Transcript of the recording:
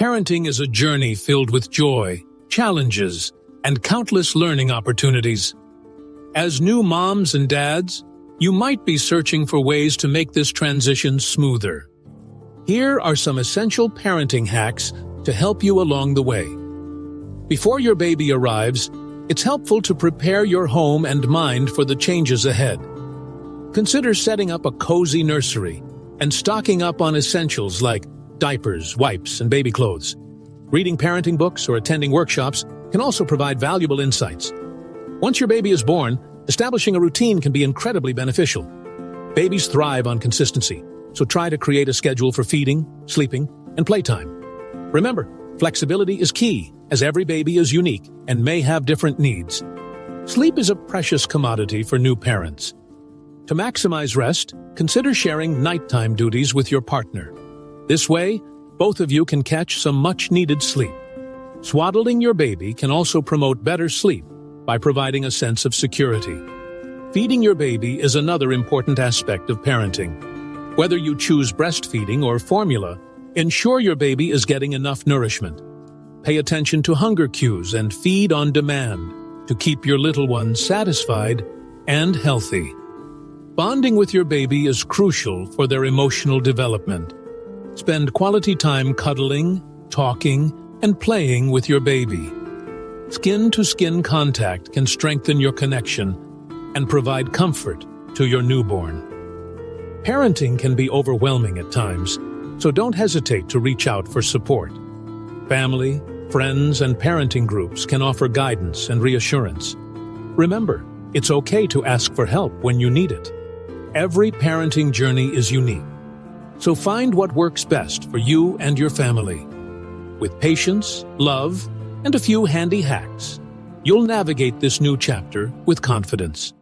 Parenting is a journey filled with joy, challenges, and countless learning opportunities. As new moms and dads, you might be searching for ways to make this transition smoother. Here are some essential parenting hacks to help you along the way. Before your baby arrives, it's helpful to prepare your home and mind for the changes ahead. Consider setting up a cozy nursery and stocking up on essentials like diapers, wipes, and baby clothes. Reading parenting books or attending workshops can also provide valuable insights. Once your baby is born, establishing a routine can be incredibly beneficial. Babies thrive on consistency, so try to create a schedule for feeding, sleeping, and playtime. Remember, flexibility is key, as every baby is unique and may have different needs. Sleep is a precious commodity for new parents. To maximize rest, consider sharing nighttime duties with your partner. This way, both of you can catch some much-needed sleep. Swaddling your baby can also promote better sleep by providing a sense of security. Feeding your baby is another important aspect of parenting. Whether you choose breastfeeding or formula, ensure your baby is getting enough nourishment. Pay attention to hunger cues and feed on demand to keep your little one satisfied and healthy. Bonding with your baby is crucial for their emotional development. Spend quality time cuddling, talking, and playing with your baby. Skin-to-skin contact can strengthen your connection and provide comfort to your newborn. Parenting can be overwhelming at times, so don't hesitate to reach out for support. Family, friends, and parenting groups can offer guidance and reassurance. Remember, it's okay to ask for help when you need it. Every parenting journey is unique, so find what works best for you and your family. With patience, love, and a few handy hacks, you'll navigate this new chapter with confidence.